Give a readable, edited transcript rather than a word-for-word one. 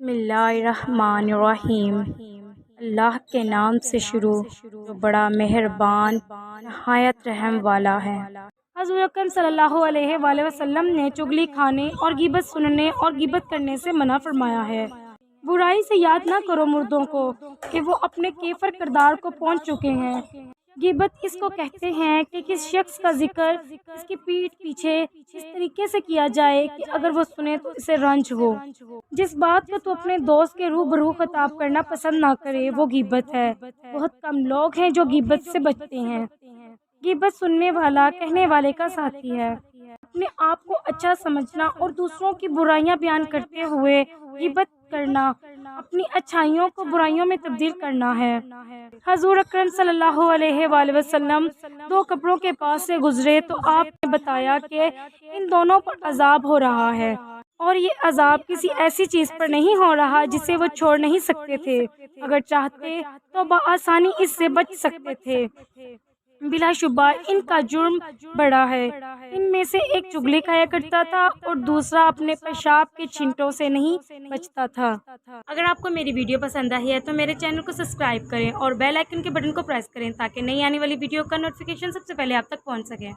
بسم اللہ الرحمن الرحیم۔ اللہ کے نام سے شروع جو بڑا مہربان نہایت رحم والا ہے۔ حضور اکرم صلی اللہ علیہ وآلہ وسلم نے چغلی کھانے اور غیبت سننے اور غیبت کرنے سے منع فرمایا ہے۔ برائی سے یاد نہ کرو مردوں کو کہ وہ اپنے کیفر کردار کو پہنچ چکے ہیں۔ غیبت اس کو کہتے ہیں کہ کس شخص کا ذکر اس کی پیٹھ پیچھے اس طریقے سے کیا جائے کہ اگر وہ سنے تو اسے رنج ہو۔ جس بات کو تو اپنے دوست کے روبرو خطاب کرنا پسند نہ کرے وہ غیبت ہے۔ بہت کم لوگ ہیں جو غیبت سے بچتے ہیں۔ غیبت سننے والا کہنے والے کا ساتھی ہے۔ اپنے آپ کو اچھا سمجھنا اور دوسروں کی برائیاں بیان کرتے ہوئے غیبت کرنا اپنی اچھائیوں کو برائیوں میں تبدیل کرنا ہے۔ حضور اکرم صلی اللہ علیہ وآلہ وسلم دو قبروں کے پاس سے گزرے تو آپ نے بتایا کہ ان دونوں پر عذاب ہو رہا ہے اور یہ عذاب کسی ایسی چیز پر نہیں ہو رہا جسے وہ چھوڑ نہیں سکتے تھے۔ اگر چاہتے تو بآسانی اس سے بچ سکتے تھے۔ بلا شبہ ان کا جرم بڑا ہے۔ ان میں سے ایک چغلی کھایا کرتا تھا اور دوسرا اپنے پیشاب کے چھینٹوں سے نہیں بچتا تھا۔ اگر آپ کو میری ویڈیو پسند آئی ہے تو میرے چینل کو سبسکرائب کریں اور بیل آئیکن کے بٹن کو پریس کریں تاکہ نئی آنے والی ویڈیو کا نوٹیفیکیشن سب سے پہلے آپ تک پہنچ سکے۔